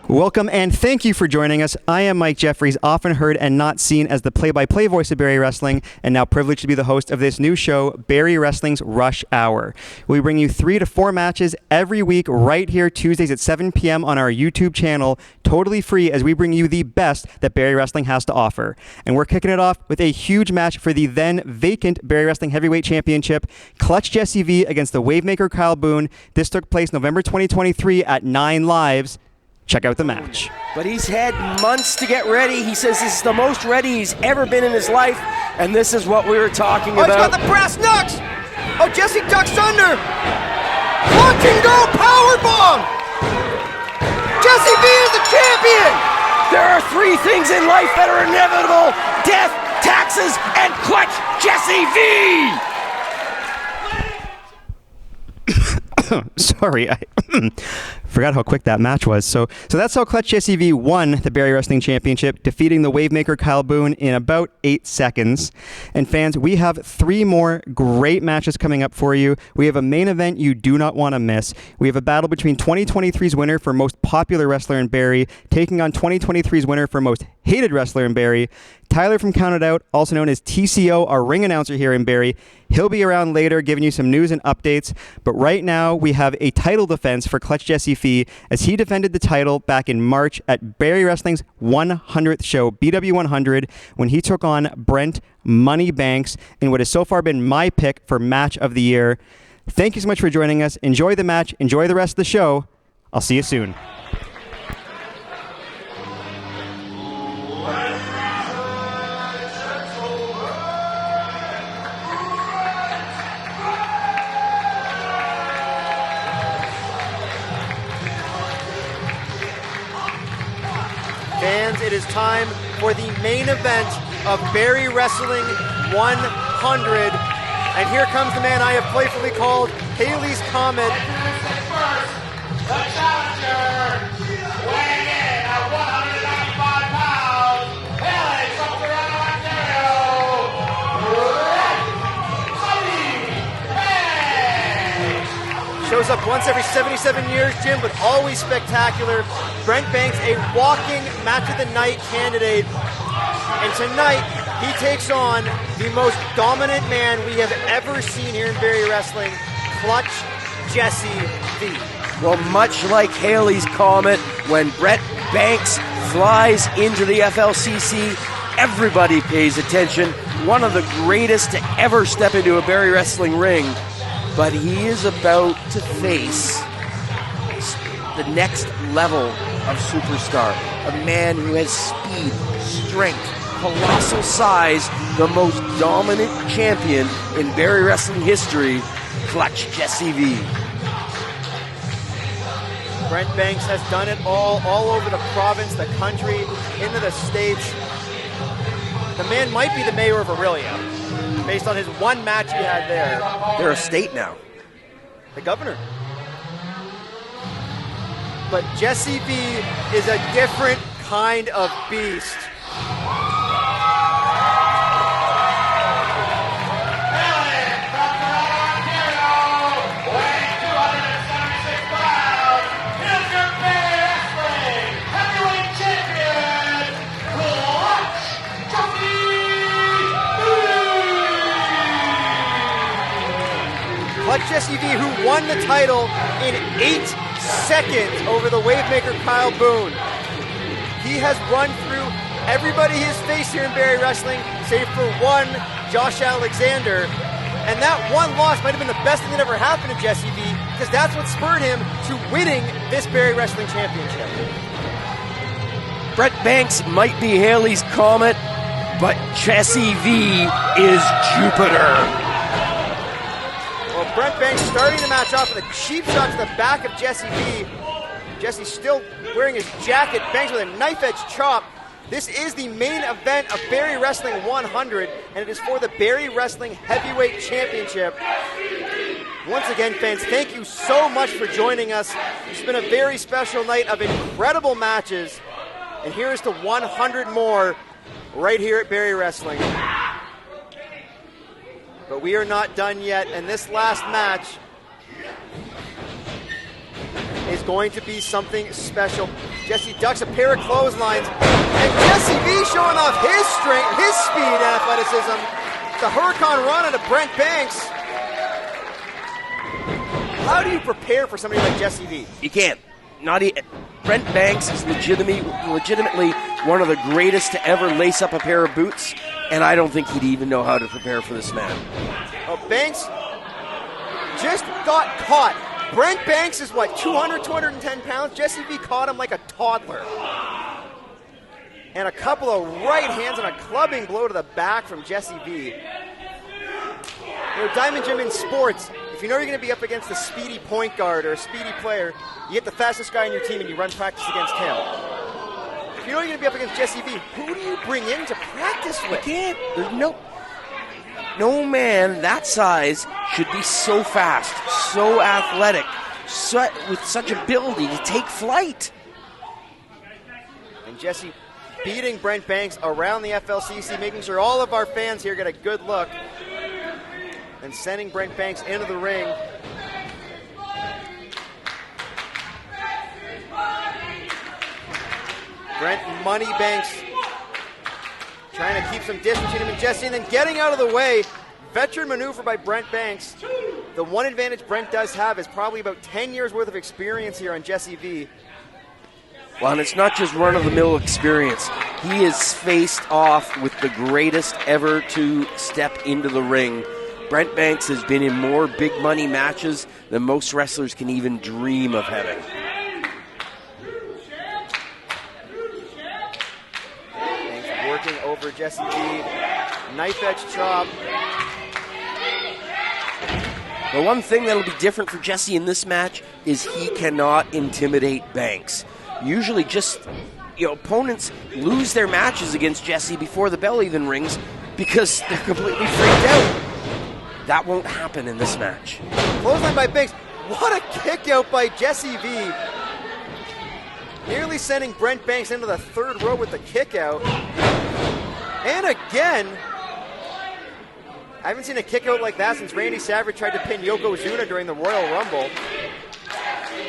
Welcome and thank you for joining us. I am Mike Jeffries, often heard and not seen as the play-by-play voice of Barrie Wrestling, and now privileged to be the host of this new show, Barrie Wrestling's Rush Hour. We bring you 3 to 4 matches every week right here Tuesdays at 7 p.m. on our YouTube channel, totally free as we bring you the best that Barrie Wrestling has to offer. And we're kicking it off with a huge match for the then vacant Barrie Wrestling Heavyweight Championship, Clutch Jessie V against the Wavemaker Kyle Boone. This took place November 2023 at 9 Lives. Check out the match. But he's had months to get ready. He says this is the most ready he's ever been in his life, and this is what we were talking about. He's got the brass knucks! Oh, Jessie ducks under! Watch and go powerbomb! Jessie V is the champion! There are 3 things in life that are inevitable: death, taxes, and Clutch Jessie V! Sorry, I forgot how quick that match was. So that's how Clutch Jessie V won the Barrie Wrestling Championship, defeating the Wavemaker Kyle Boone in about 8 seconds. And fans, we have 3 more great matches coming up for you. We have a main event you do not want to miss. We have a battle between 2023's winner for most popular wrestler in Barrie, taking on 2023's winner for most hated wrestler in Barrie. Tyler from CountedOut, also known as TCO, our ring announcer here in Barrie. He'll be around later giving you some news and updates. But right now, we have a title defense for Clutch Jessie V as he defended the title back in March at Barrie Wrestling's 100th show, BW100, when he took on Brent Money Banks in what has so far been my pick for match of the year. Thank you so much for joining us. Enjoy the match. Enjoy the rest of the show. I'll see you soon. Fans, it is time for the main event of Barrie Wrestling 100. And here comes the man I have playfully called Haley's Comet. The challenger, weighing in at 195 pounds, Haley from Toronto, Ontario, Shows up once every 77 years, Jim, but always spectacular. Brent Banks, a walking match of the night candidate. And tonight, he takes on the most dominant man we have ever seen here in Barrie Wrestling, Clutch Jessie V. Well, much like Haley's Comet, when Brent Banks flies into the FLCC, everybody pays attention. One of the greatest to ever step into a Barrie Wrestling ring. But he is about to face the next level of superstar. A man who has speed, strength, colossal size, the most dominant champion in Barrie Wrestling history, Clutch Jessie V. Brent Banks has done it all over the province, the country, into the States. The man might be the mayor of Aurelia, based on his one match he had there. They're a state now. The governor. But Jessie V is a different kind of beast. Clutch Jessie V, who won the title in 8 seconds over the Wavemaker Kyle Boone. He has run through everybody he's faced here in Barrie Wrestling, save for one, Josh Alexander. And that one loss might have been the best thing that ever happened to Jessie V, because that's what spurred him to winning this Barrie Wrestling Championship. Brent Banks might be Haley's Comet, but Jessie V is Jupiter. Well, Brent Banks starting the match off with a cheap shot to the back of Jessie V. Jessie still wearing his jacket, Banks with a knife-edge chop. This is the main event of Barrie Wrestling 100, and it is for the Barrie Wrestling Heavyweight Championship. Once again, fans, thank you so much for joining us. It's been a very special night of incredible matches, and here is to 100 more right here at Barrie Wrestling. But we are not done yet, and this last match is going to be something special. Jesse ducks a pair of clotheslines, and Jesse V showing off his strength, his speed and athleticism. The Huracan run into Brent Banks. How do you prepare for somebody like Jesse V? You can't. Brent Banks is legitimately one of the greatest to ever lace up a pair of boots, and I don't think he'd even know how to prepare for this man. Well, Banks just got caught. Brent Banks is what, 200, 210 pounds? Jesse V caught him like a toddler. And a couple of right hands and a clubbing blow to the back from Jesse V. You know, Diamond Jim, in sports, if you know you're going to be up against a speedy point guard or a speedy player, you get the fastest guy on your team and you run practice against him. If you know you're going to be up against Jesse V, who do you bring in to practice with? You can't. There's no man that size should be so fast, so athletic, with such ability to take flight. And Jesse beating Brent Banks around the FLCC, making sure all of our fans here get a good look. And sending Brent Banks into the ring. Brent Money Banks trying to keep some distance between him and Jesse, and then getting out of the way. Veteran maneuver by Brent Banks. The one advantage Brent does have is probably about 10 years worth of experience here on Jesse V. Well, and it's not just run-of-the-mill experience. He is faced off with the greatest ever to step into the ring. Brent Banks has been in more big money matches than most wrestlers can even dream of having. Banks working over Jesse V. Knife edge chop. The one thing that'll be different for Jesse in this match is he cannot intimidate Banks. Usually opponents lose their matches against Jesse before the bell even rings because they're completely freaked out. That won't happen in this match. Clothesline by Banks. What a kick out by Jesse V. Nearly sending Brent Banks into the third row with the kick out. And again, I haven't seen a kick out like that since Randy Savage tried to pin Yokozuna during the Royal Rumble.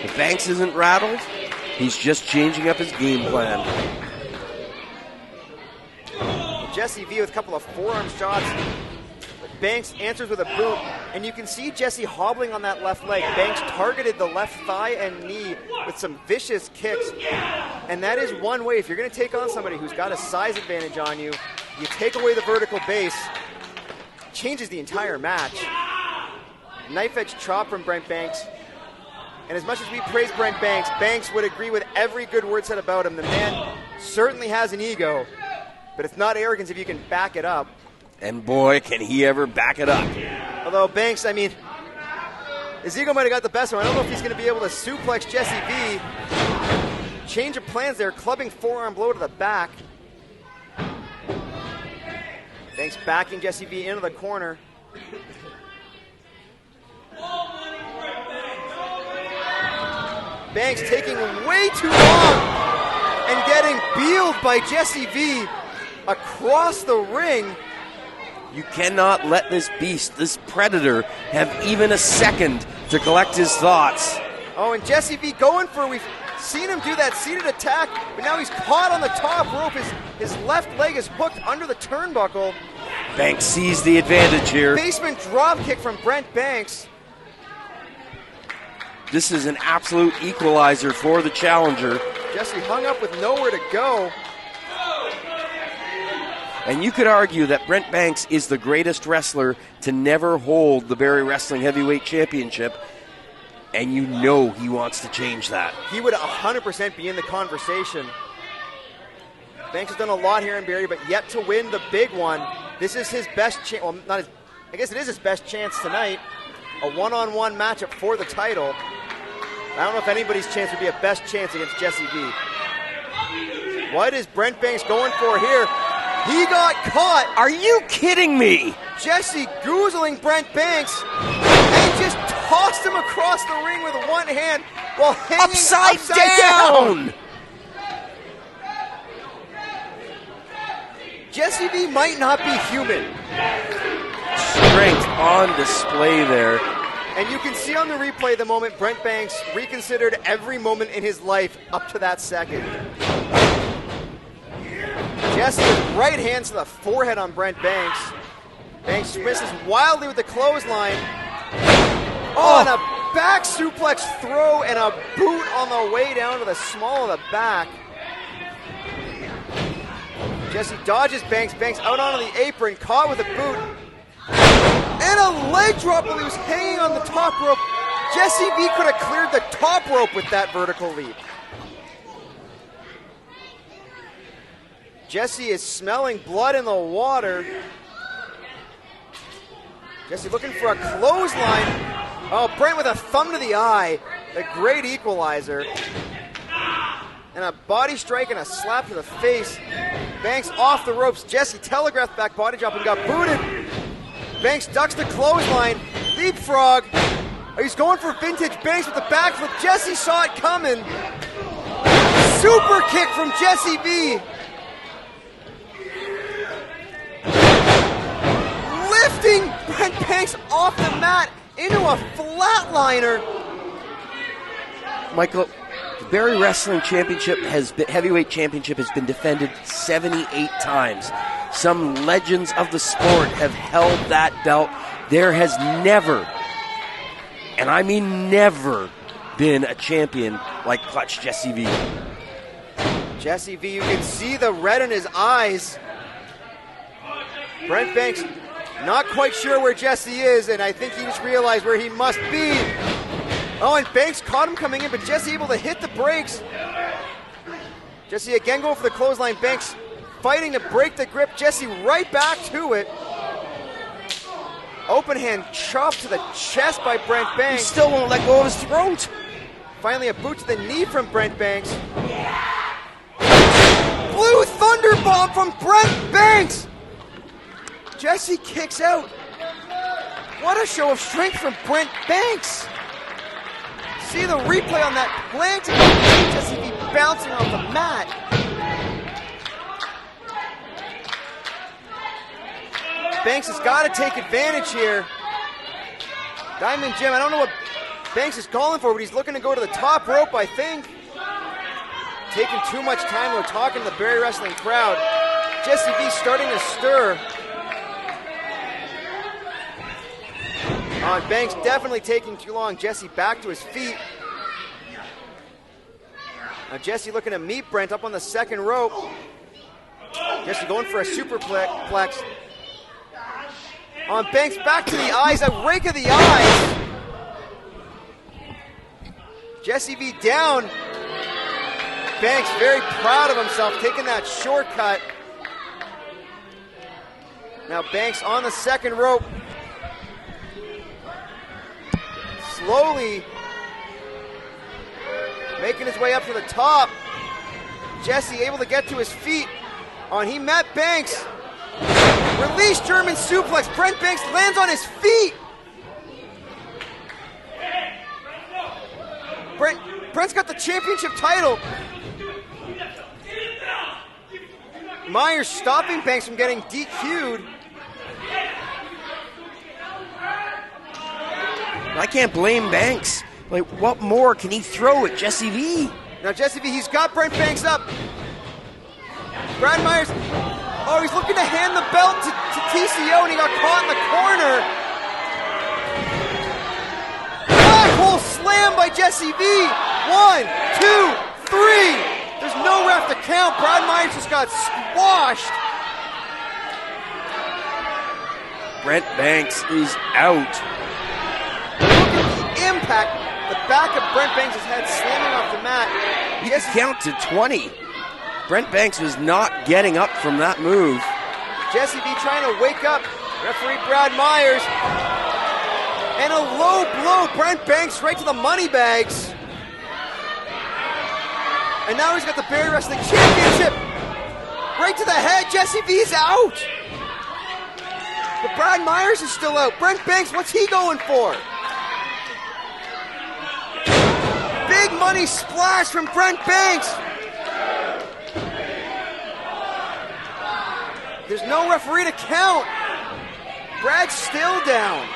If Banks isn't rattled, he's just changing up his game plan. Jesse V with a couple of forearm shots. Banks answers with a boot, and you can see Jesse hobbling on that left leg. Banks targeted the left thigh and knee with some vicious kicks, and that is one way. If you're going to take on somebody who's got a size advantage on you, you take away the vertical base, changes the entire match. Knife edge chop from Brent Banks, and as much as we praise Brent Banks, Banks would agree with every good word said about him. The man certainly has an ego, but it's not arrogance if you can back it up. And boy, can he ever back it up. Although Banks, his ego might have got the best of him. I don't know if he's going to be able to suplex Jesse V. Change of plans there, clubbing forearm blow to the back. Banks backing Jesse V into the corner. Banks taking way too long and getting beeled by Jesse V across the ring. You cannot let this beast, this predator, have even a second to collect his thoughts. Oh, and Jesse V going for, we've seen him do that seated attack, but now he's caught on the top rope. His left leg is hooked under the turnbuckle. Banks sees the advantage here. Basement drop kick from Brent Banks. This is an absolute equalizer for the challenger. Jesse hung up with nowhere to go. And you could argue that Brent Banks is the greatest wrestler to never hold the Barrie Wrestling Heavyweight Championship, and you know he wants to change that. He would 100% be in the conversation. Banks has done a lot here in Barrie, but yet to win the big one. This is his best chance. Well, I guess it is his best chance tonight. A one-on-one matchup for the title. I don't know if anybody's chance would be a best chance against Jesse V. What is Brent Banks going for here? He got caught. Are you kidding me? Jesse goozling Brent Banks and just tossed him across the ring with one hand while hanging upside down. Jesse V might not be human. Strength on display there. And you can see on the replay the moment Brent Banks reconsidered every moment in his life up to that second. Jessie with right hands to the forehead on Brent Banks. Banks misses wildly with the clothesline. Oh, and a back suplex throw and a boot on the way down to the small of the back. Jessie dodges Banks. Banks out onto the apron, caught with a boot. And a leg drop while he was hanging on the top rope. Jessie V could have cleared the top rope with that vertical leap. Jessie is smelling blood in the water. Jessie looking for a clothesline. Oh, Brent with a thumb to the eye. A great equalizer. And a body strike and a slap to the face. Banks off the ropes. Jessie telegraphed back body drop and got booted. Banks ducks the clothesline. Leapfrog. He's going for vintage Banks with the backflip. Jessie saw it coming. Super kick from Jessie V. Lifting Brent Banks off the mat into a flatliner. Michael, the Barrie Wrestling Championship heavyweight championship has been defended 78 times. Some legends of the sport have held that belt. There has never, and I mean never, been a champion like Clutch Jessie V. Jessie V, you can see the red in his eyes. Brent Banks not quite sure where Jessie is, and I think he just realized where he must be. Oh, and Banks caught him coming in, but Jessie able to hit the brakes. Jessie again going for the clothesline. Banks fighting to break the grip. Jessie right back to it. Open hand chop to the chest by Brent Banks. He still won't let go of his throat. Finally a boot to the knee from Brent Banks. Blue Thunder Bomb from Brent Banks. Jessie kicks out. What a show of strength from Brent Banks. See the replay on that planting. Jessie V bouncing off the mat. Banks has got to take advantage here. Diamond Jim, I don't know what Banks is calling for, but he's looking to go to the top rope, I think. Taking too much time though, talking to the Barrie Wrestling crowd. Jessie V starting to stir. Banks definitely taking too long. Jessie back to his feet. Now Jessie looking to meet Brent up on the second rope. Jessie going for a superplex. On Banks back to the eyes, a rake of the eyes. Jessie V down. Banks very proud of himself, taking that shortcut. Now Banks on the second rope. Slowly making his way up to the top. Jessie able to get to his feet. He met Banks. Release German suplex. Brent Banks lands on his feet. Brent's got the championship title. Myers stopping Banks from getting DQ'd. I can't blame Banks. Like, what more can he throw at Jessie V? Now Jessie V, he's got Brent Banks up. Brad Myers, he's looking to hand the belt to TCO, and he got caught in the corner. Black hole slam by Jessie V. 1, 2, 3. There's no ref to count. Brad Myers just got squashed. Brent Banks is out. Impact, the back of Brent Banks' head slamming off the mat. You can count to 20. Brent Banks was not getting up from that move. Jessie V trying to wake up referee Brad Myers. And a low blow, Brent Banks right to the money bags. And now he's got the Barrie Wrestling Championship. Right to the head, Jessie V's out. But Brad Myers is still out. Brent Banks, what's he going for? Big money splash from Brent Banks. There's no referee to count. Brad's still down.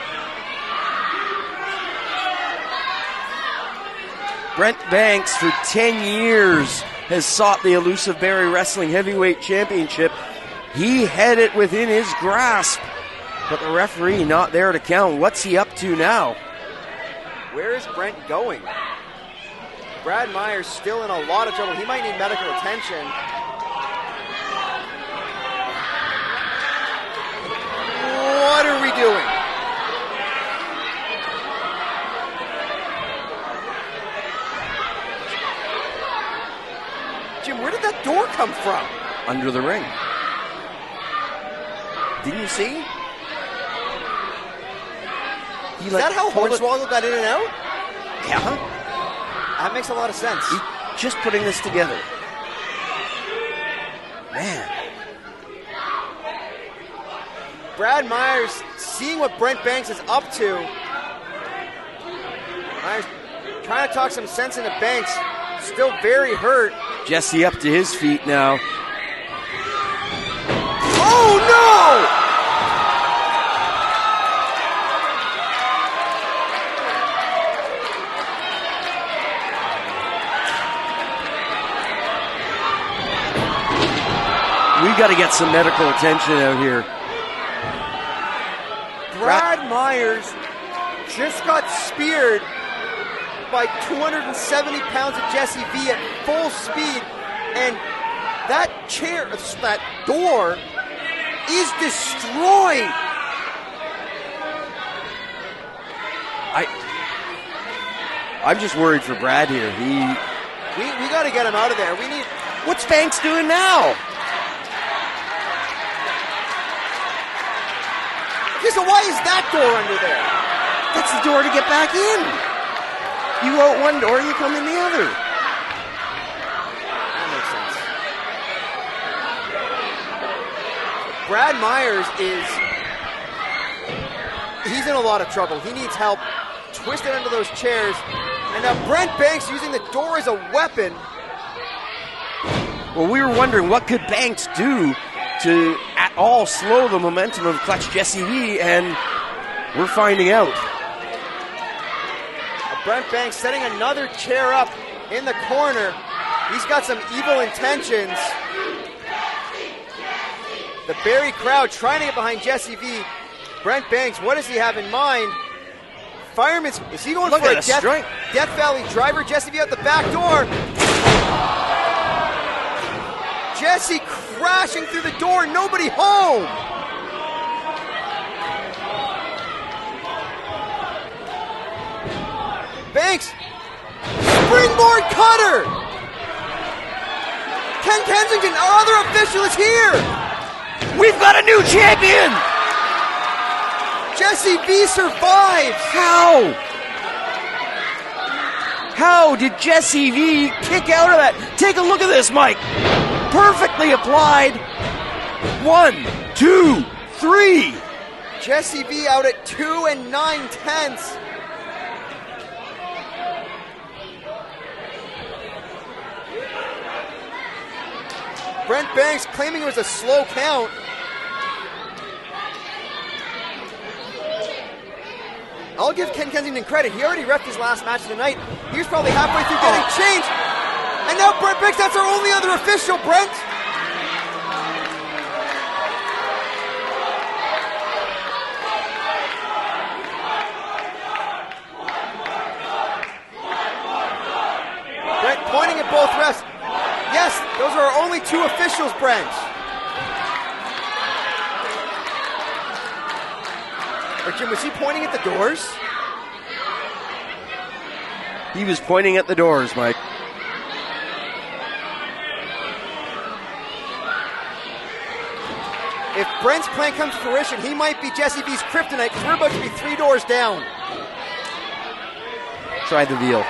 Brent Banks, for 10 years, has sought the elusive Barrie Wrestling Heavyweight Championship. He had it within his grasp, but the referee not there to count. What's he up to now? Where is Brent going? Brad Myers still in a lot of trouble. He might need medical attention. What are we doing? Jim, where did that door come from? Under the ring. Didn't you see? Is that how Hornswoggle got in and out? Yeah. That makes a lot of sense. Just putting this together. Man. Brad Myers seeing what Brent Banks is up to. Myers trying to talk some sense into Banks. Still very hurt. Jessie up to his feet now. Oh no! We got to get some medical attention out here. Brad Myers just got speared by 270 pounds of Jessie V at full speed, and that chair, that door, is destroyed. I'm just worried for Brad here. We got to get him out of there. What's Banks doing now? Okay, so why is that door under there? That's the door to get back in. You go out one door, you come in the other. That makes sense. Brad Myers he's in a lot of trouble. He needs help. Twisted under those chairs. And now Brent Banks using the door as a weapon. Well, we were wondering what could Banks do to at all slow the momentum of Clutch Jessie V, and we're finding out. Brent Banks setting another chair up in the corner. He's got some evil intentions. The Barrie crowd trying to get behind Jessie V. Brent Banks, what does he have in mind? Fireman's, is he going for a Death Valley driver? Jessie V out the back door. Jessie crashing through the door, nobody home. Banks, springboard cutter. Ken Kensington, our other official, is here. We've got a new champion. Jessie V survives. How did Jessie V kick out of that? Take a look at this, Mike. Perfectly applied. 1, 2, 3. Jessie V out at 2 9/10. Brent Banks claiming it was a slow count. I'll give Ken Kensington credit. He already reffed his last match of the night. He was probably halfway through getting changed. And now Brent Banks, that's our only other official, Brent. Brent pointing at both refs. Yes, those are our only two officials, Brent. Or Jim, was he pointing at the doors? He was pointing at the doors, Mike. If Brent's plan comes to fruition, he might be Jessie V's kryptonite because we're about to be 3 doors down. Try the veal.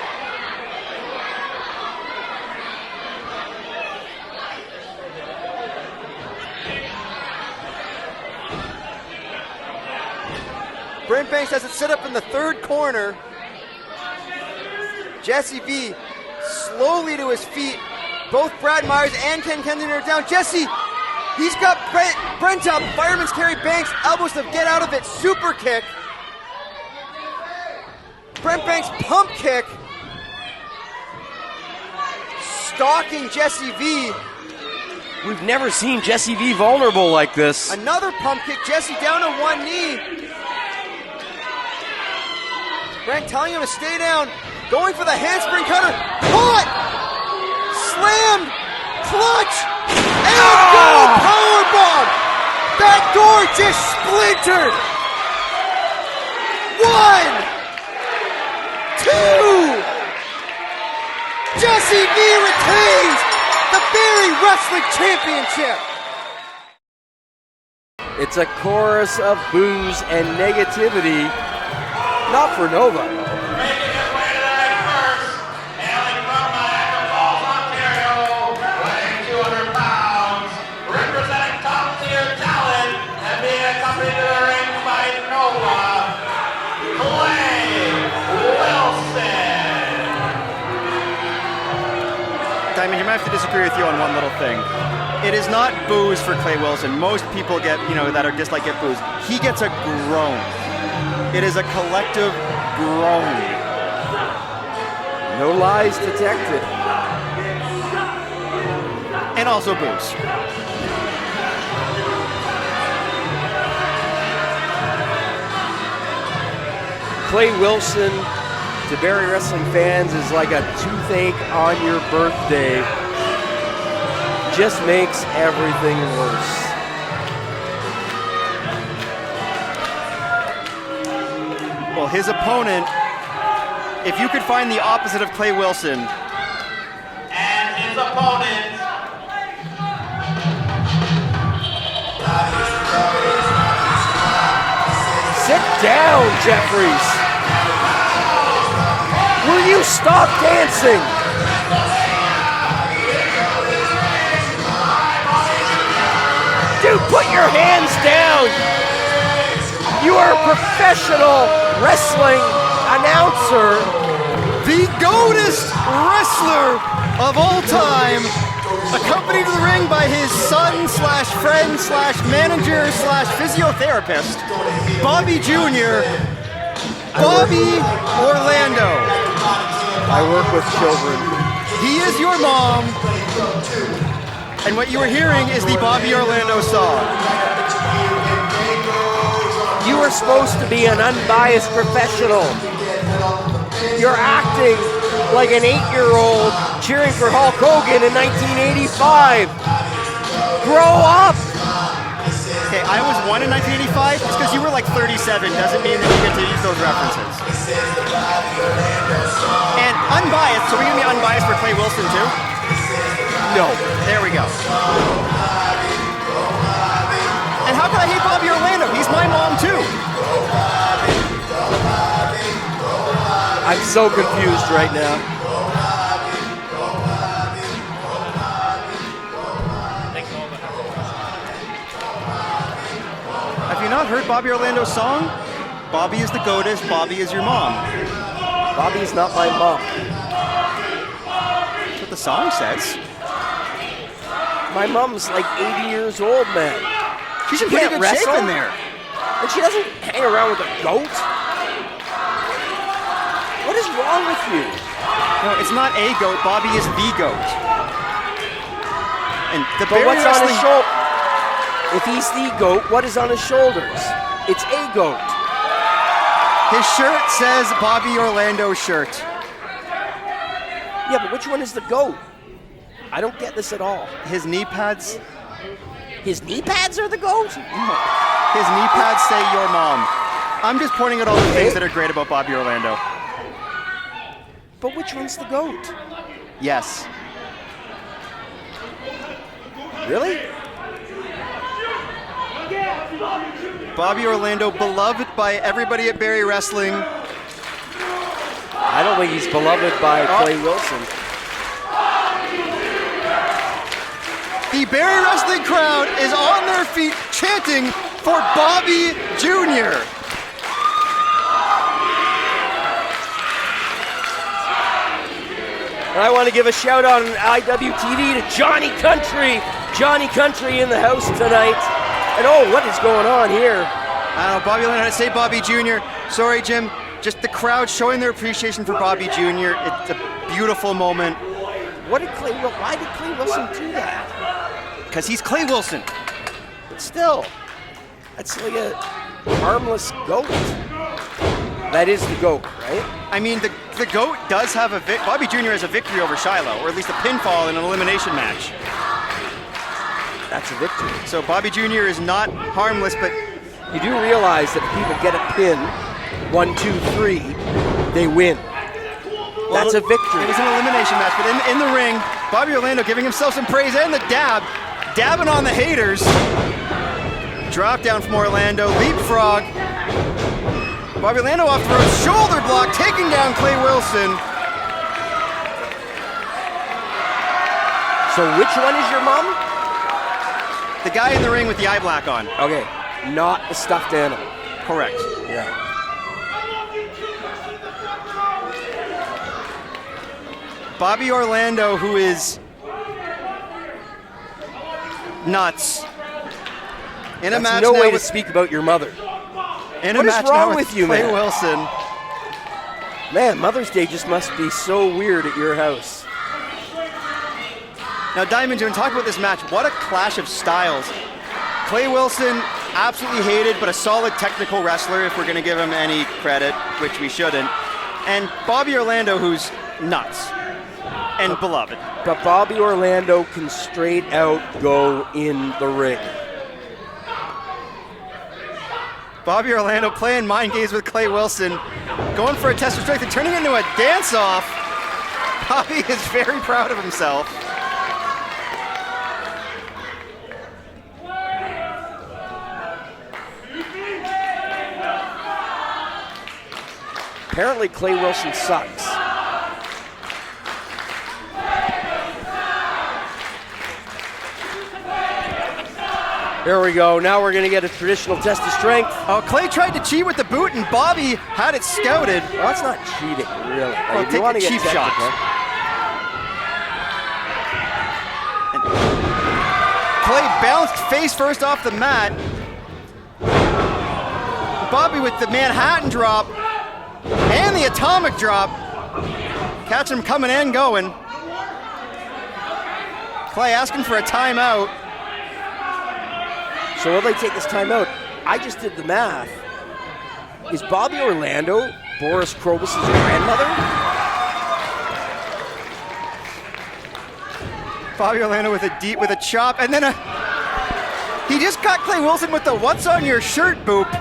Brent Banks has it set up in the third corner. Jessie V slowly to his feet. Both Brad Myers and Ken Kensington are down. Jessie, he's got Brent up. Fireman's carry Banks. Elbows to get out of it. Super kick. Brent Banks pump kick. stalking Jessie V. We've never seen Jessie V vulnerable like this. Another pump kick. Jessie down on one knee. Brent telling him to stay down. Going for the handspring cutter. Caught! Slammed! Clutch! And goal! Powerbomb! That door just splintered! 1, 2! Jessie V retains the Barrie Wrestling Championship! It's a chorus of boos and negativity. Not for Nova. Making his way to the ring first, hailing from Niagara Falls, Ontario, weighing 200 pounds, representing top-tier talent, and being accompanied to the ring by Nova, Clay Wilson. Diamond, you might have to disagree with you on one little thing. It is not boos for Clay Wilson. Most people get, that are dislike get boos. He gets a groan. It is a collective groan. No lies detected. And also boos. Clay Wilson to Barrie Wrestling fans is like a toothache on your birthday. Just makes everything worse. Well, his opponent, if you could find the opposite of Clay Wilson. And his opponent, Sit down, Jeffries. Will you stop dancing? Dude, put your hands down. You are a professional wrestling announcer. The GOATest wrestler of all time, accompanied to the ring by his son slash friend slash manager slash physiotherapist, Bobby Jr., Bobby Orlando. I work with children. He is your mom, and what you were hearing is the Bobby Orlando song. You are supposed to be an unbiased professional. You're acting like an 8-year-old cheering for Hulk Hogan in 1985. Grow up! Okay, I was 1 in 1985. Just because you were like 37 doesn't mean that you get to use those references. And unbiased, so we're going to be unbiased for Clay Wilson too? No. There we go. And how could I hate Bobby Orlando? He's my mom too. I'm so confused right now. Have you not heard Bobby Orlando's song? Bobby is the GOATest, Bobby is your mom. Bobby's not my mom. That's what the song says. My mom's like 80 years old, man. She's in She pretty can't good shape wrestle? in there. And she doesn't hang around with a goat? What is wrong with you? No, it's not a GOAT, Bobby is the GOAT. And the But Barrie what's on his Wrestling... shoulder? If he's the goat, what is on his shoulders? It's a goat. His shirt says Bobby Orlando shirt. Yeah, but which one is the goat? I don't get this at all. His knee pads... His knee pads are the goat? His knee pads say your mom. I'm just pointing out all the things that are great about Bobby Orlando. But which one's the goat? Yes. Really? Bobby Orlando, beloved by everybody at Barrie Wrestling. I don't think he's beloved by Clay Wilson. The Barrie Wrestling crowd is on their feet chanting for Bobby Jr. And I want to give a shout out on IWTV to Johnny Country. Johnny Country in the house tonight. And oh, what is going on here? I don't know, Bobby Orlando, I say Bobby Jr. Sorry, Jim. Just the crowd showing their appreciation for Bobby Jr. It's a beautiful moment. why did Clay Wilson do that? Because he's Clay Wilson. But still, that's like a harmless goat. That is the goat, right? I mean, the GOAT does have Bobby Jr. has a victory over Shiloh, or at least a pinfall in an elimination match. That's a victory. So Bobby Jr. is not harmless, but You do realize that if people get a pin, 1, 2, 3, they win. That's a victory. It was an elimination match, but in the ring, Bobby Orlando giving himself some praise and the dabbing on the haters. Drop down from Orlando, leapfrog. Bobby Orlando off the rope, shoulder block, taking down Clay Wilson. So which one is your mom? The guy in the ring with the eye black on. Okay, not the stuffed animal. Correct. Yeah. Bobby Orlando, who is nuts. In a That's match no now way to with speak about your mother. in What a is match wrong now with you, Clay man? Wilson. Man, Mother's Day just must be so weird at your house. Now, Diamond, when talk about this match, what a clash of styles. Clay Wilson, absolutely hated, but a solid technical wrestler, if we're going to give him any credit, which we shouldn't. And Bobby Orlando, who's nuts and beloved. But Bobby Orlando can straight out go in the ring. Bobby Orlando playing mind games with Clay Wilson, going for a test of strength and turning into a dance-off. Bobby is very proud of himself. Apparently Clay Wilson sucks. Here we go. Now we're going to get a traditional test of strength. Oh, Clay tried to cheat with the boot, and Bobby had it scouted. Well, that's not cheating, really. Like, Oh, if you take want a to get cheap shot. technical. Clay bounced face first off the mat. Bobby with the Manhattan drop and the atomic drop. Catch him coming and going. Clay asking for a timeout. So will they take this time out? I just did the math. Is Bobby Orlando Boris Krobus' grandmother? Bobby Orlando with a chop, and then he just got Clay Wilson with the "What's on your shirt" boop.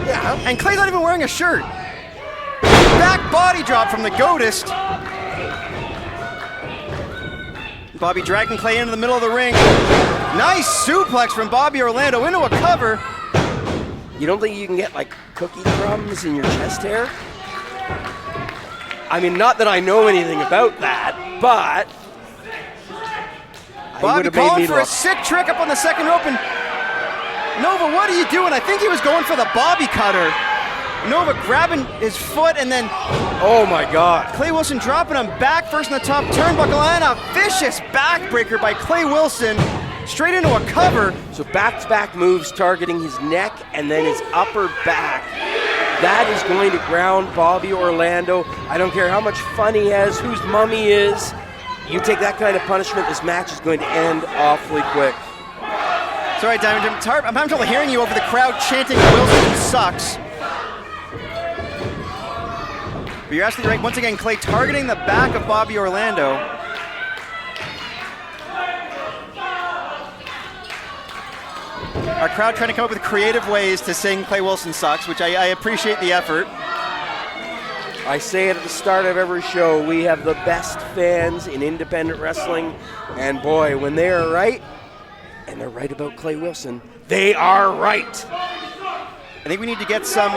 Yeah. And Clay's not even wearing a shirt. Back body drop from the Goatist. Bobby dragging Clay into the middle of the ring. Nice suplex from Bobby Orlando into a cover. You don't think you can get like cookie crumbs in your chest hair? I mean, not that I know anything about that, but Bobby calling for a sick trick up on the second rope, and Nova, what are you doing? I think he was going for the Bobby cutter. Nova grabbing his foot, and then oh my God. Clay Wilson dropping him back first in the top turnbuckle, and a vicious backbreaker by Clay Wilson straight into a cover. So back-to-back moves targeting his neck and then his upper back. That is going to ground Bobby Orlando. I don't care how much fun he has, whose mom he is. You take that kind of punishment, this match is going to end awfully quick. Sorry, Diamond, I'm having trouble hearing you over the crowd chanting Wilson sucks. But you're absolutely right. Once again, Clay targeting the back of Bobby Orlando. Our crowd trying to come up with creative ways to sing Clay Wilson sucks, which I appreciate the effort. I say it at the start of every show, we have the best fans in independent wrestling. And boy, when they are right, and they're right about Clay Wilson, they are right. I think we need to get some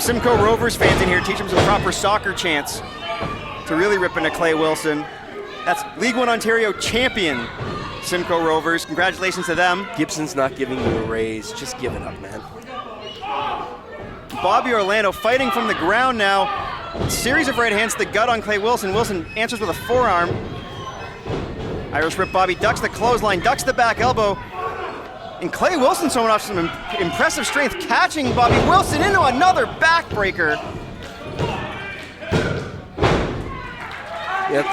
Simcoe Rovers fans in here, teach them some proper soccer chants to really rip into Clay Wilson. That's League One Ontario champion Simcoe Rovers. Congratulations to them. Gibson's not giving you a raise. Just give it up, man. Bobby Orlando fighting from the ground now. Series of right hands to the gut on Clay Wilson. Wilson answers with a forearm. Irish Whip. Bobby ducks the clothesline, ducks the back elbow. And Clay Wilson showing off some impressive strength, catching Bobby Wilson into another backbreaker.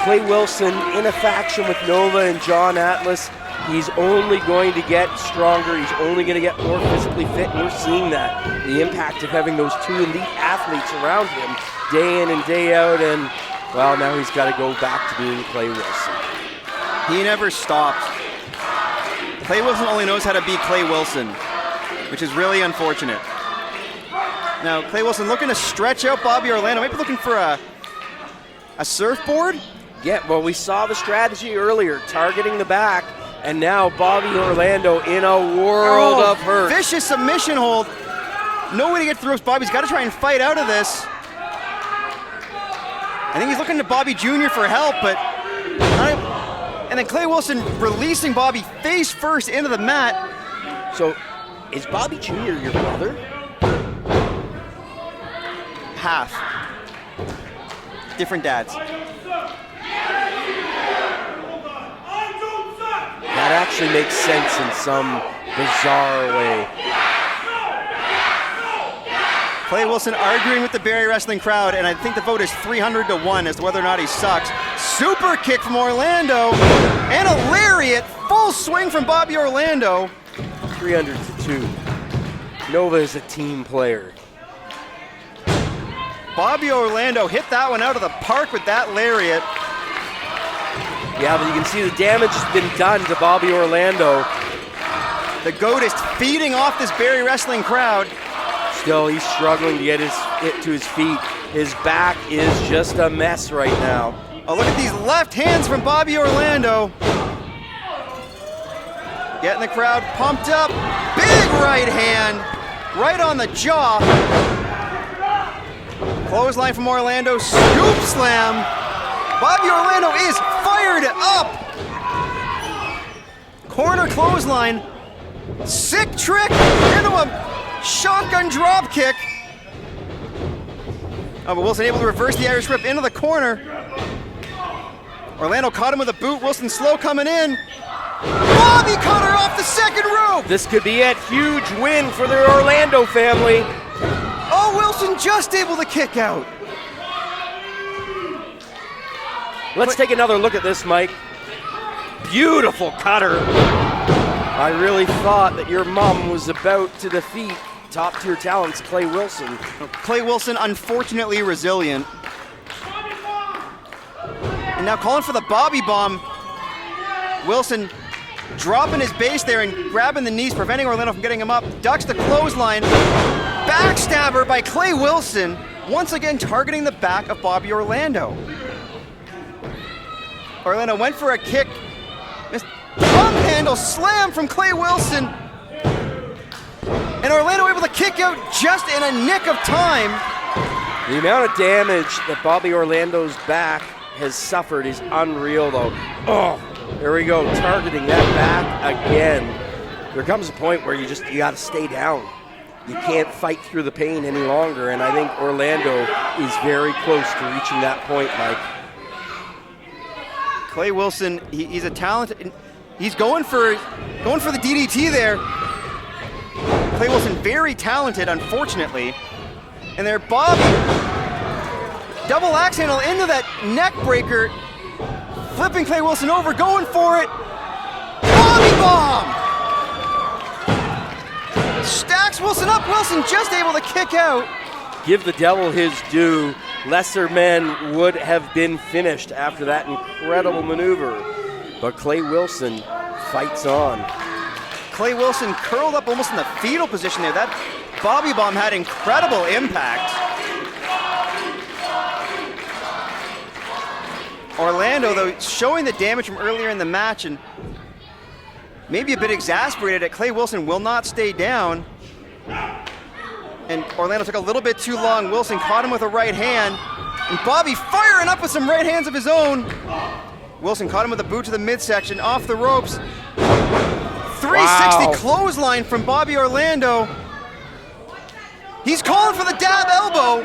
Clay Wilson in a faction with Nova and John Atlas. He's only going to get stronger. He's only going to get more physically fit. And we're seeing that. The impact of having those two elite athletes around him day in and day out. And, well, now he's got to go back to being Clay Wilson. He never stopped. Clay Wilson only knows how to be Clay Wilson, which is really unfortunate. Now, Clay Wilson looking to stretch out Bobby Orlando. Maybe looking for a surfboard? Yeah, well, we saw the strategy earlier, targeting the back. And now Bobby Orlando in a world of hurt. Vicious submission hold. No way to get through. Bobby's got to try and fight out of this. I think he's looking to Bobby Jr. for help, but... And then Clay Wilson releasing Bobby face first into the mat. So, is Bobby Jr. your brother? Half. Different dads. That actually makes sense in some bizarre way. Clay Wilson arguing with the Barrie Wrestling crowd, and I think the vote is 300-1 as to whether or not he sucks. Super kick from Orlando, and a lariat, full swing from Bobby Orlando. 300-2. Nova is a team player. Bobby Orlando hit that one out of the park with that lariat. Yeah, but you can see the damage has been done to Bobby Orlando. The GOAT is feeding off this Barrie Wrestling crowd. Still, he's struggling to get to his feet. His back is just a mess right now. Oh, look at these left hands from Bobby Orlando. Getting the crowd pumped up. Big right hand, right on the jaw. Clothesline from Orlando, scoop slam. Bobby Orlando is fired up. Corner clothesline, sick trick into a shotgun drop kick. Oh, but Wilson able to reverse the Irish whip into the corner. Orlando caught him with a boot. Wilson slow coming in. Bobby cutter off the second rope. This could be a huge win for the Orlando family. Oh, Wilson just able to kick out. Let's take another look at this, Mike. Beautiful cutter. I really thought that your mom was about to defeat top-tier talents Clay Wilson. Clay Wilson, unfortunately resilient. And now calling for the Bobby bomb. Wilson dropping his base there and grabbing the knees, preventing Orlando from getting him up. Ducks the clothesline. Backstabber by Clay Wilson, once again targeting the back of Bobby Orlando. Orlando went for a kick. This thumb handle slam from Clay Wilson. And Orlando able to kick out just in a nick of time. The amount of damage that Bobby Orlando's back has suffered is unreal, though. Oh, there we go, targeting that back again. There comes a point where you got to stay down. You can't fight through the pain any longer, and I think Orlando is very close to reaching that point, Mike. Clay Wilson, he's a talent. He's going for the DDT there. Clay Wilson very talented, unfortunately. And there, Bobby, double axe handle into that neck breaker, flipping Clay Wilson over, going for it. Bobby bomb! Stacks Wilson up. Wilson just able to kick out. Give the devil his due. Lesser men would have been finished after that incredible maneuver. But Clay Wilson fights on. Clay Wilson curled up almost in the fetal position there. That Bobby bomb had incredible impact. Orlando, though, showing the damage from earlier in the match and maybe a bit exasperated that Clay Wilson will not stay down. And Orlando took a little bit too long. Wilson caught him with a right hand. And Bobby firing up with some right hands of his own. Wilson caught him with a boot to the midsection, off the ropes. 360 clothesline from Bobby Orlando. He's calling for the dab elbow.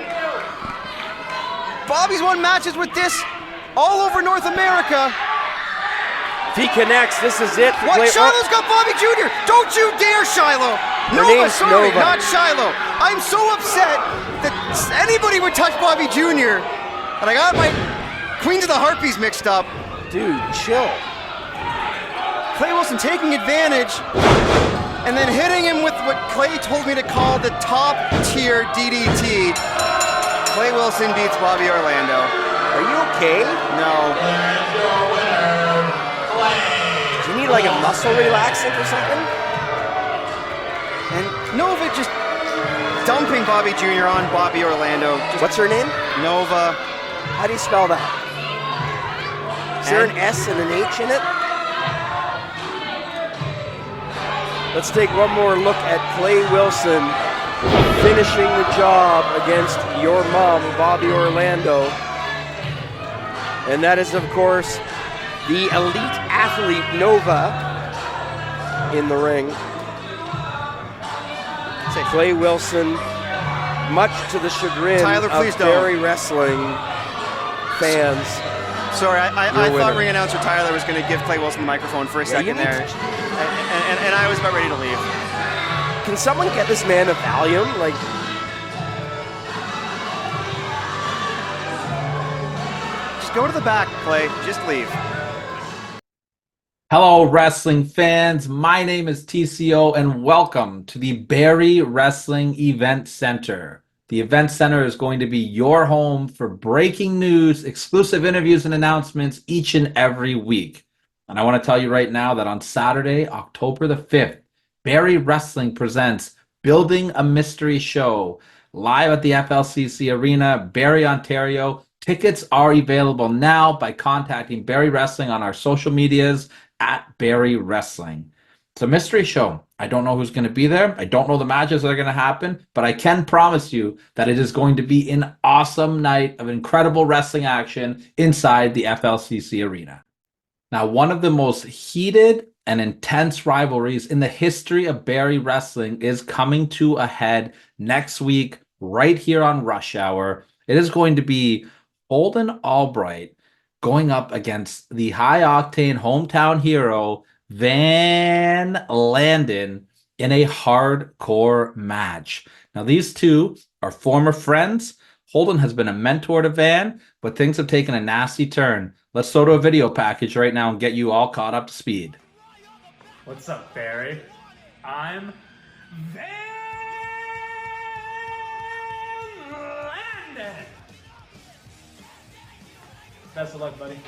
Bobby's won matches with this all over North America. If he connects, this is it. What? Shiloh's got Bobby Jr. Don't you dare, Shiloh. Nova, sorry, not Shiloh. I'm so upset that anybody would touch Bobby Jr. And I got my Queens of the Harpies mixed up. Dude, chill. Clay Wilson taking advantage and then hitting him with what Clay told me to call the top tier DDT. Clay Wilson beats Bobby Orlando. Are you okay? No. And your winner, Clay. Do you need like a muscle relaxant or something? And Nova just dumping Bobby Jr. on Bobby Orlando. Just What's her name? Nova. How do you spell that? Is there an S and an H in it? Let's take one more look at Clay Wilson finishing the job against your mom, Bobby Orlando. And that is, of course, the elite athlete Nova in the ring. Clay Wilson, much to the chagrin Tyler, please of don't. Barrie Wrestling fans. Sorry, I Your thought winner. ring announcer Tyler was going to give Clay Wilson the microphone for a Yeah, second you need there. And I was about ready to leave. Can someone get this man a Valium? Like, Just go to the back, Clay. Just leave. Hello, wrestling fans. My name is TCO, and welcome to the Barrie Wrestling Event Center. The Event Center is going to be your home for breaking news, exclusive interviews, and announcements each and every week. And I want to tell you right now that on Saturday, October the 5th, Barrie Wrestling presents Building a Mystery Show live at the FLCC Arena, Barrie, Ontario. Tickets are available now by contacting Barrie Wrestling on our social medias at Barrie Wrestling. It's a mystery show. I don't know who's going to be there. I don't know the matches that are going to happen, but I can promise you that it is going to be an awesome night of incredible wrestling action inside the FLCC Arena. Now, one of the most heated and intense rivalries in the history of Barrie Wrestling is coming to a head next week, right here on Rush Hour. It is going to be Holden Albright going up against the high-octane hometown hero, Van Landen, in a hardcore match. Now, these two are former friends. Holden has been a mentor to Van, but things have taken a nasty turn. Let's go to a video package right now and get you all caught up to speed. What's up, Barry? I'm Van Landen. Best of luck, buddy.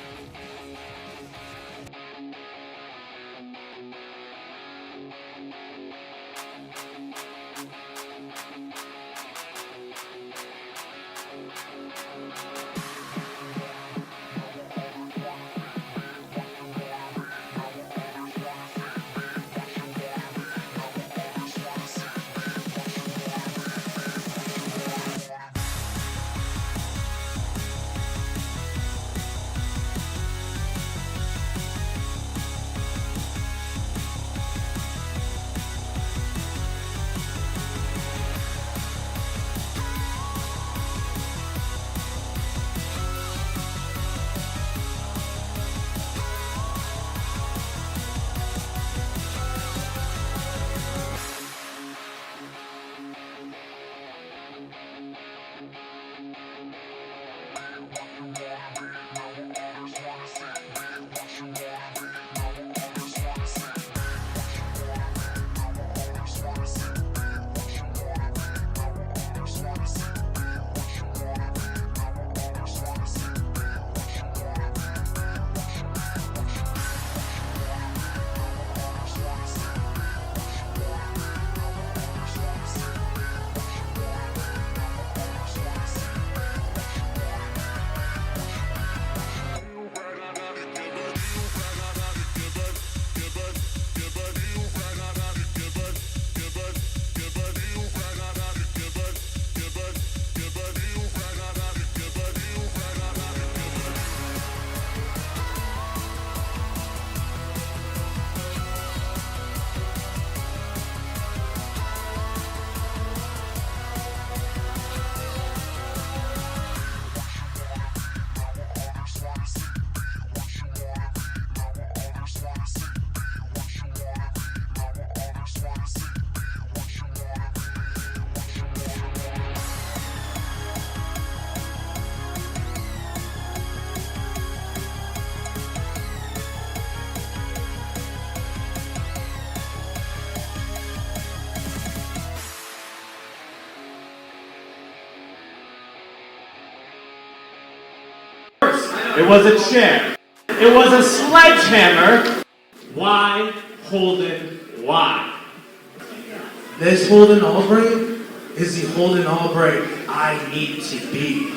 It was a chair. It was a sledgehammer. Why, Holden, why? This Holden Albright is the Holden Albright I need to be.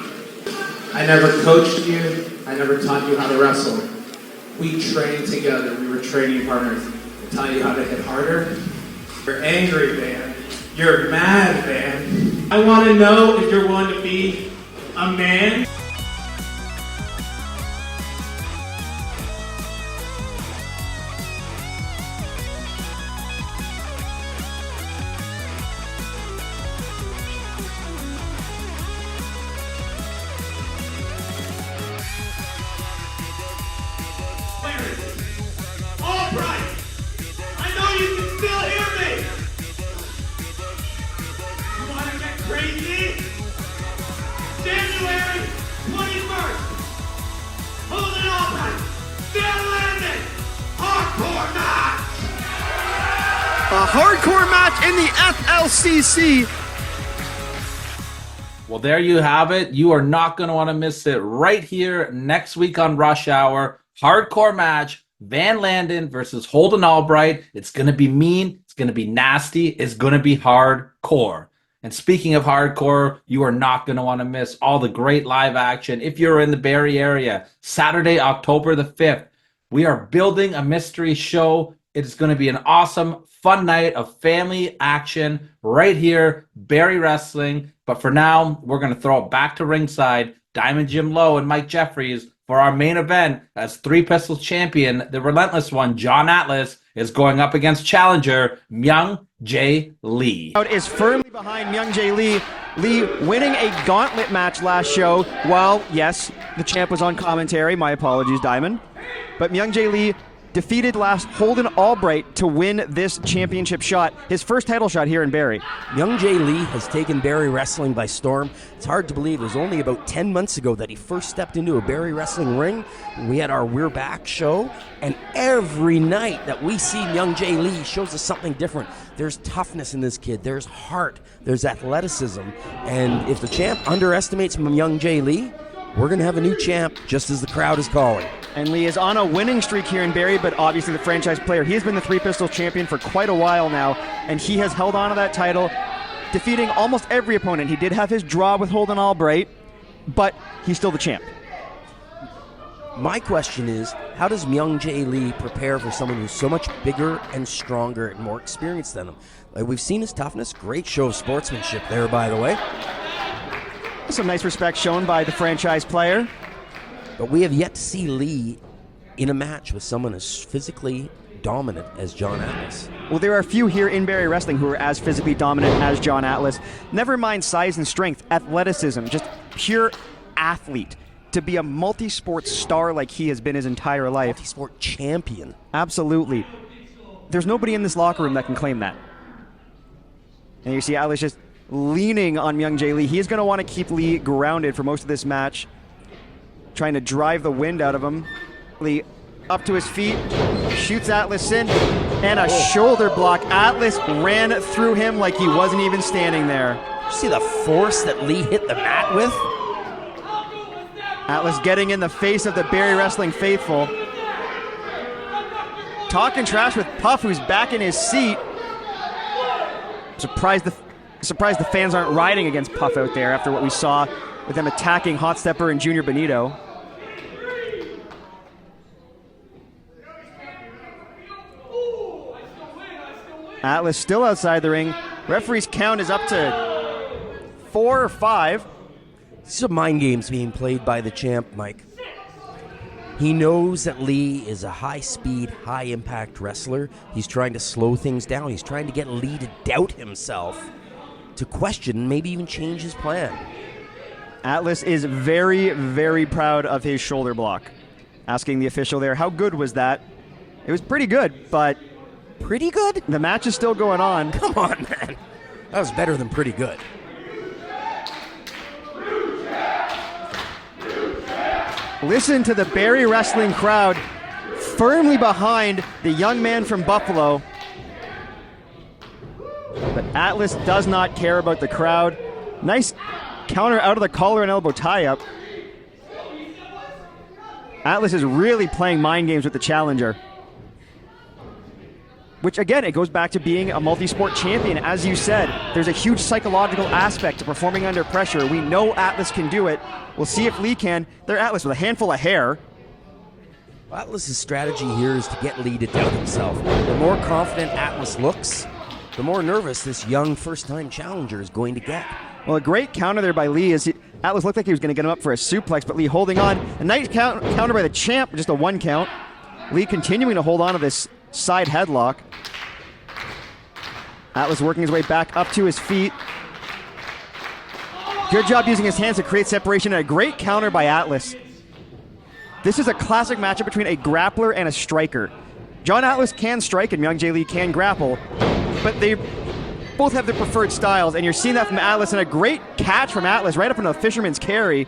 I never coached you. I never taught you how to wrestle. We trained together. We were training partners. I taught you how to hit harder. You're angry, man. You're mad, man. I want to know if you're willing to be a man. A hardcore match in the FLCC. Well, there you have it. You are not going to want to miss it right here next week on Rush Hour. Hardcore match, Van Landen versus Holden Albright. It's going to be mean. It's going to be nasty. It's going to be hardcore. And speaking of hardcore, you are not going to want to miss all the great live action. If you're in the Barrie area, Saturday, October the 5th, we are building a mystery show. It's going to be an awesome, fun night of family action right here, Barrie Wrestling. But for now, we're going to throw it back to ringside. Diamond Jim Lowe and Mike Jeffries for our main event as Three Pistols champion, the relentless one, John Atlas, is going up against challenger Myung Jae Lee. Is firmly behind Myung Jae Lee. Lee winning a gauntlet match last show while, yes, the champ was on commentary. My apologies, Diamond. But Myung Jae Lee defeated last Holden Albright to win this championship shot, his first title shot here in Barrie. Myung Jae Lee has taken Barrie Wrestling by storm. It's hard to believe it was only about 10 months ago that he first stepped into a Barrie Wrestling ring. We had our We're Back show, and every night that we see Myung Jae Lee shows us something different. There's toughness in this kid, there's heart, there's athleticism, and if the champ underestimates Myung Jae Lee, we're going to have a new champ just as the crowd is calling. And Lee is on a winning streak here in Barrie, but obviously the franchise player. He has been the Three Pistols champion for quite a while now, and he has held on to that title, defeating almost every opponent. He did have his draw with Holden Albright, but he's still the champ. My question is, how does Myung Jae Lee prepare for someone who's so much bigger and stronger and more experienced than him? We've seen his toughness. Great show of sportsmanship there, by the way. Some nice respect shown by the franchise player. But we have yet to see Lee in a match with someone as physically dominant as John Atlas. Well, there are a few here in Barrie Wrestling who are as physically dominant as John Atlas. Never mind size and strength, athleticism, just pure athlete. To be a multi-sport star like he has been his entire life. Multi-sport champion. Absolutely. There's nobody in this locker room that can claim that. And you see Atlas just leaning on Myung Jae Lee. He is going to want to keep Lee grounded for most of this match, trying to drive the wind out of him. Lee up to his feet, shoots Atlas in, and a shoulder block. Atlas ran through him like he wasn't even standing there. You see the force that Lee hit the mat with? Atlas getting in the face of the Barrie Wrestling faithful. Talking trash with Puff, who's back in his seat. Surprised the fans aren't riding against Puff out there after what we saw with them attacking Hot Stepper and Junior Benito. Atlas still outside the ring. Referee's count is up to 4 or 5. These are mind games being played by the champ, Mike. He knows that Lee is a high-speed, high-impact wrestler. He's trying to slow things down. He's trying to get Lee to doubt himself, to question, maybe even change his plan. Atlas is very, very proud of his shoulder block. Asking the official there, how good was that? It was pretty good, but... Pretty good? The match is still going on. Come on, man. That was better than pretty good. Listen to the Barrie Wrestling crowd firmly behind the young man from Buffalo. But Atlas does not care about the crowd. Nice counter out of the collar and elbow tie-up. Atlas is really playing mind games with the challenger. Which, again, it goes back to being a multi-sport champion. As you said, there's a huge psychological aspect to performing under pressure. We know Atlas can do it. We'll see if Lee can. They're Atlas with a handful of hair. Atlas's strategy here is to get Lee to doubt himself. The more confident Atlas looks, the more nervous this young first-time challenger is going to get. Well, a great counter there by Lee as Atlas looked like he was going to get him up for a suplex, but Lee holding on. A nice counter by the champ, just a 1 count. Lee continuing to hold on to this side headlock. Atlas working his way back up to his feet. Good job using his hands to create separation, and a great counter by Atlas. This is a classic matchup between a grappler and a striker. John Atlas can strike and Myung Jae Lee can grapple, but they both have their preferred styles, and you're seeing that from Atlas, and a great catch from Atlas right up into the fisherman's carry.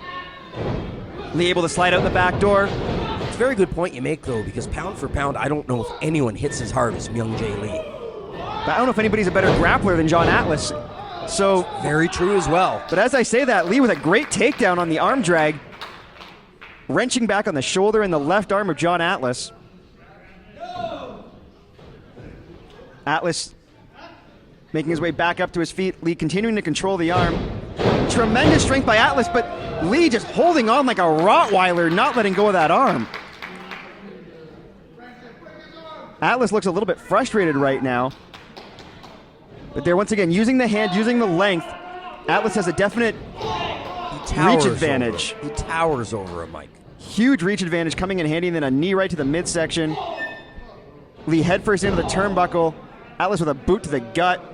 Lee able to slide out the back door. It's a very good point you make, though, because pound for pound, I don't know if anyone hits as hard as Myung Jae Lee. But I don't know if anybody's a better grappler than John Atlas. So very true as well. But as I say that, Lee with a great takedown on the arm drag, wrenching back on the shoulder and the left arm of John Atlas. Atlas making his way back up to his feet. Lee continuing to control the arm. Tremendous strength by Atlas, but Lee just holding on like a Rottweiler, not letting go of that arm. Atlas looks a little bit frustrated right now. But they're once again using the hand, using the length. Atlas has a definite reach advantage. He towers over him, Mike. Huge reach advantage coming in handy, and then a knee right to the midsection. Lee headfirst into the turnbuckle. Atlas with a boot to the gut.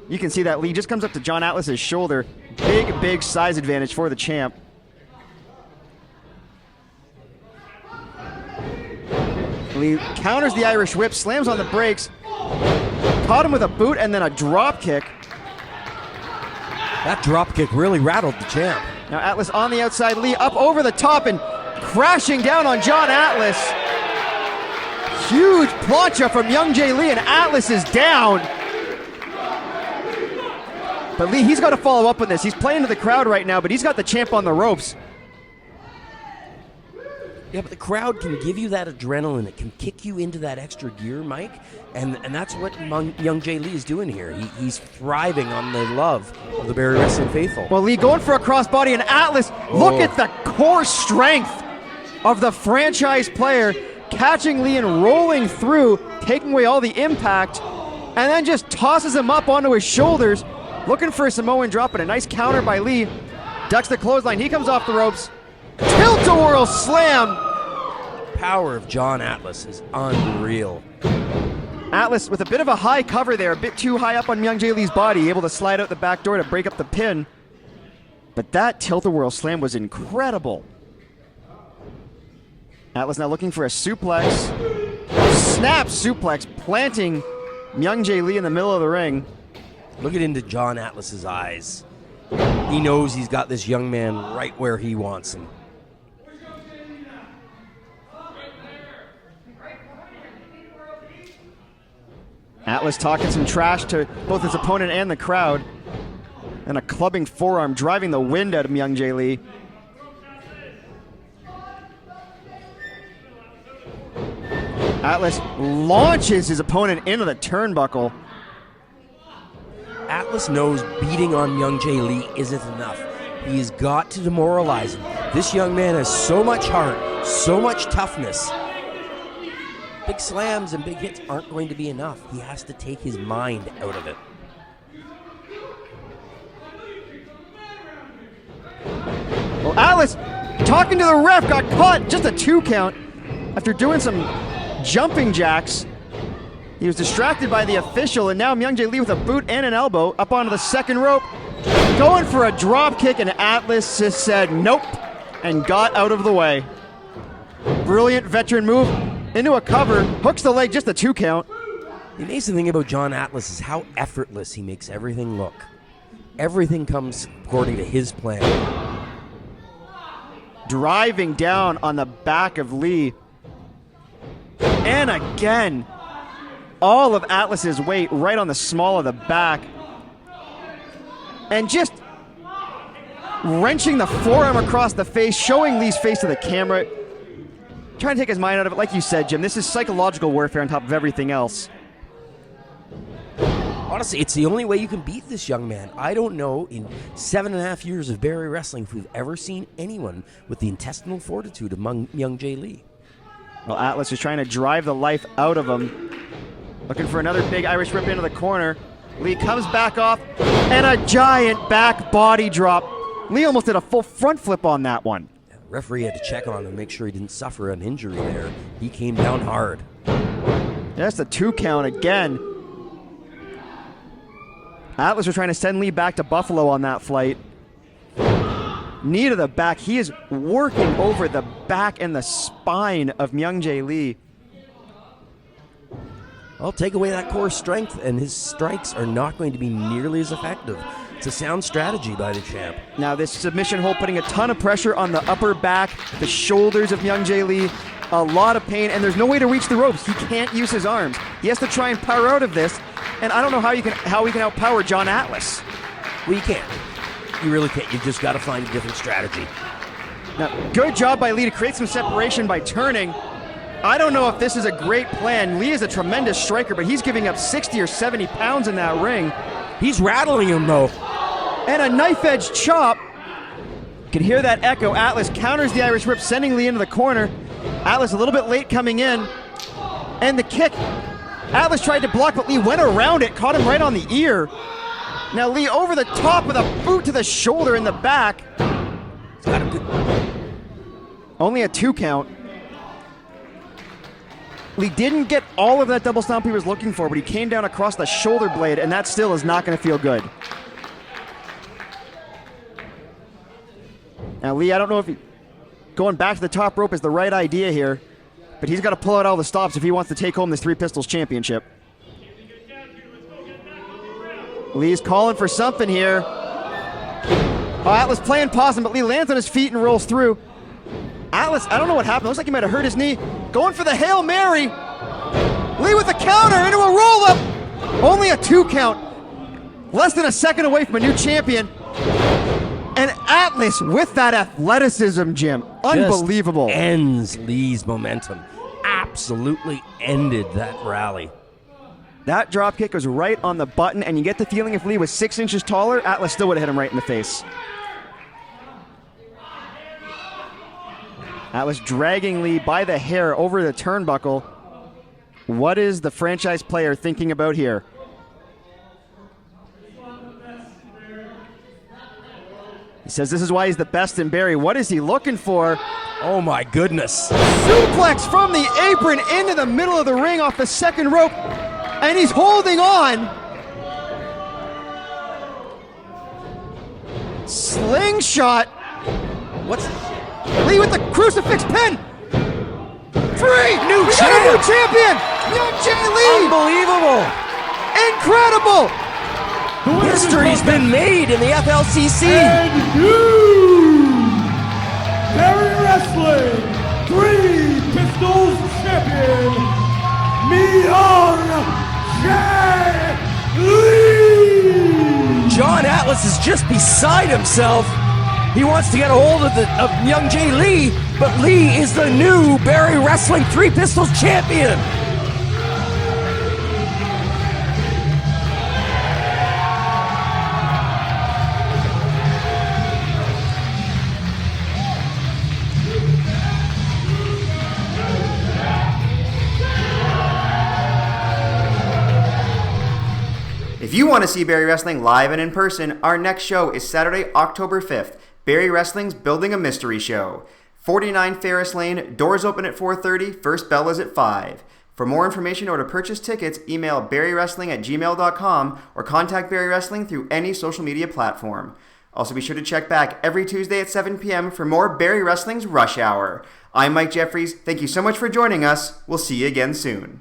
You can see that Lee just comes up to John Atlas's shoulder. Big size advantage for the champ. Lee counters the Irish whip, slams on the brakes. Caught him with a boot and then a drop kick. That drop kick really rattled the champ. Now Atlas on the outside, Lee up over the top and crashing down on John Atlas. Huge plancha from Myung Jae Lee, and Atlas is down. But Lee, he's got to follow up on this. He's playing to the crowd right now, but he's got the champ on the ropes. Yeah, but the crowd can give you that adrenaline. It can kick you into that extra gear, Mike. And that's what Myung Jae Lee is doing here. He's thriving on the love of the Barrie Wrestling faithful. Well, Lee going for a crossbody, and Atlas, look at the core strength of the franchise player, catching Lee and rolling through, taking away all the impact, and then just tosses him up onto his shoulders, looking for a Samoan drop, and a nice counter by Lee. Ducks the clothesline. He comes off the ropes. Tilt-a-whirl slam. Power of John Atlas is unreal. Atlas with a bit of a high cover there, a bit too high up on Myung Jae Lee's body, able to slide out the back door to break up the pin. But that tilt-a-whirl slam was incredible. Atlas now looking for a suplex. Snap suplex, planting Myung Jae Lee in the middle of the ring. Look into John Atlas's eyes. He knows he's got this young man right where he wants him. Atlas talking some trash to both his opponent and the crowd. And a clubbing forearm driving the wind out of Myung Jae Lee. Atlas launches his opponent into the turnbuckle. Atlas knows beating on Myung Jae Lee isn't enough. He has got to demoralize him. This young man has so much heart, so much toughness. Big slams and big hits aren't going to be enough. He has to take his mind out of it. Well, Atlas, talking to the ref, got caught, just a 2 count. After doing some jumping jacks, he was distracted by the official, and now Myung Jae Lee with a boot and an elbow up onto the second rope. Going for a drop kick, and Atlas just said nope and got out of the way. Brilliant veteran move. Into a cover, hooks the leg, just a 2 count. The amazing thing about John Atlas is how effortless he makes everything look. Everything comes according to his plan. Driving down on the back of Lee. And again, all of Atlas's weight right on the small of the back. And just wrenching the forearm across the face, showing Lee's face to the camera. trying to take his mind out of it. Like you said, Jim, this is psychological warfare on top of everything else. Honestly, it's the only way you can beat this young man. I don't know in 7.5 years of Barrie Wrestling if we've ever seen anyone with the intestinal fortitude of Myung Jae Lee. Well, Atlas is trying to drive the life out of him. Looking for another big Irish rip into the corner. Lee comes back off, and a giant back body drop. Lee almost did a full front flip on that one. The referee had to check on him, make sure he didn't suffer an injury there. He came down hard. That's the 2 count again. Atlas are trying to send Lee back to Buffalo on that flight. Knee to the back. He is working over the back and the spine of Myung Jae Lee. I'll take away that core strength, and his strikes are not going to be nearly as effective. It's a sound strategy by the champ. Now this submission hold putting a ton of pressure on the upper back, the shoulders of Myung Jae Lee. A lot of pain, and there's no way to reach the ropes. He can't use his arms. He has to try and power out of this, and I don't know how we can outpower John Atlas. Well, you can't. You really can't. You've just got to find a different strategy. Now, good job by Lee to create some separation by turning. I don't know if this is a great plan. Lee is a tremendous striker, but he's giving up 60 or 70 pounds in that ring. He's rattling him, though. And a knife-edge chop. You can hear that echo. Atlas counters the Irish Rip, sending Lee into the corner. Atlas a little bit late coming in. And the kick. Atlas tried to block, but Lee went around it, caught him right on the ear. Now Lee over the top with a boot to the shoulder in the back. He's got a good... Only a 2 count. Lee didn't get all of that double stomp he was looking for, but he came down across the shoulder blade, and that still is not going to feel good. Now Lee, I don't know if going back to the top rope is the right idea here, but he's got to pull out all the stops if he wants to take home this Three Pistols championship. Lee's calling for something here. Oh, Atlas playing possum, but Lee lands on his feet and rolls through. Atlas, I don't know what happened. Looks like he might have hurt his knee. Going for the Hail Mary. Lee with the counter into a roll-up. Only a 2 count. Less than a second away from a new champion. And Atlas with that athleticism, Jim. Unbelievable. Just ends Lee's momentum. Absolutely ended that rally. That drop kick was right on the button, and you get the feeling if Lee was 6 inches taller, Atlas still would have hit him right in the face. Atlas dragging Lee by the hair over the turnbuckle. What is the franchise player thinking about here? He says this is why he's the best in Barrie. What is he looking for? Oh my goodness. Suplex from the apron into the middle of the ring off the second rope. And he's holding on. Slingshot. What's... Lee with the crucifix pin. Free. New We champ. got a new champion. Myung Jae Lee. Unbelievable. Incredible. History's been made in the FLCC. And you, Barrie Wrestling, Three Pistols champion, Myung Jae Lee. John Atlas is just beside himself. He wants to get a hold of Myung Jae Lee, but Lee is the new Barrie Wrestling Three Pistols champion. If you want to see Barrie Wrestling live and in person, our next show is Saturday, October 5th. Barrie Wrestling's Building a Mystery Show. 49 Ferris Lane, doors open at 4:30, first bell is at 5. For more information or to purchase tickets, email barriewrestling@gmail.com or contact Barrie Wrestling through any social media platform. Also be sure to check back every Tuesday at 7 p.m. for more Barrie Wrestling's Rush Hour. I'm Mike Jeffries. Thank you so much for joining us. We'll see you again soon.